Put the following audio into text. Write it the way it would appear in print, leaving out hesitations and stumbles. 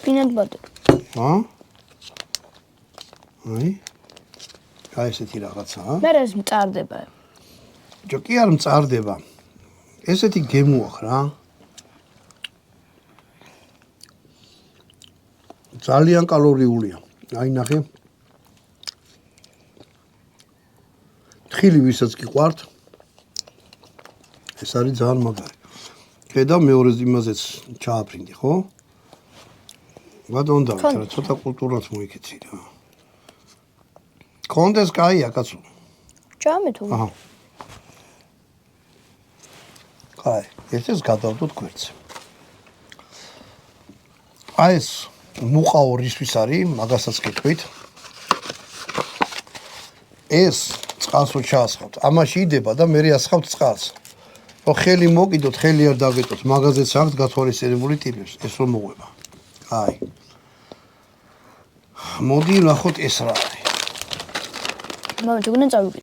peanut butter. აი ესეთი რაღაცა, მე ეს მწარდება. ჯო კი არ მწარდება. ესეთი გემო აქვს რა. ძალიან კალორიულია. აი ნახე. თხილი ვისაც გიყვართ. ეს არის ძალიან მაგარი. ხედა მეორე იმაზეც ჩააფრინდი, ხო? ბატონ დავით, რა ცოტა კულტურაც მოიქეცი რა. კონდეს კაია, კაცო. ჭამე თუ. აჰა. კაი, ერთს გადავდოთ გვერდზე. აი ეს მუყაო რისთვის არის, მაგასაც გეტყვით. ეს წყალსო ჩაასხავთ. ამაში იდება და მე ასხავთ წყალს. რომ ხელი მოკიდოთ, ხელი არ დაგეტოთ, მაგაზეც აქვს გათვალისწინებული ტიპებს, ეს რომ მოყვება. აი. მოდი ნახოთ ეს რა არის. მამა, ჯგუნე წავიკიდე.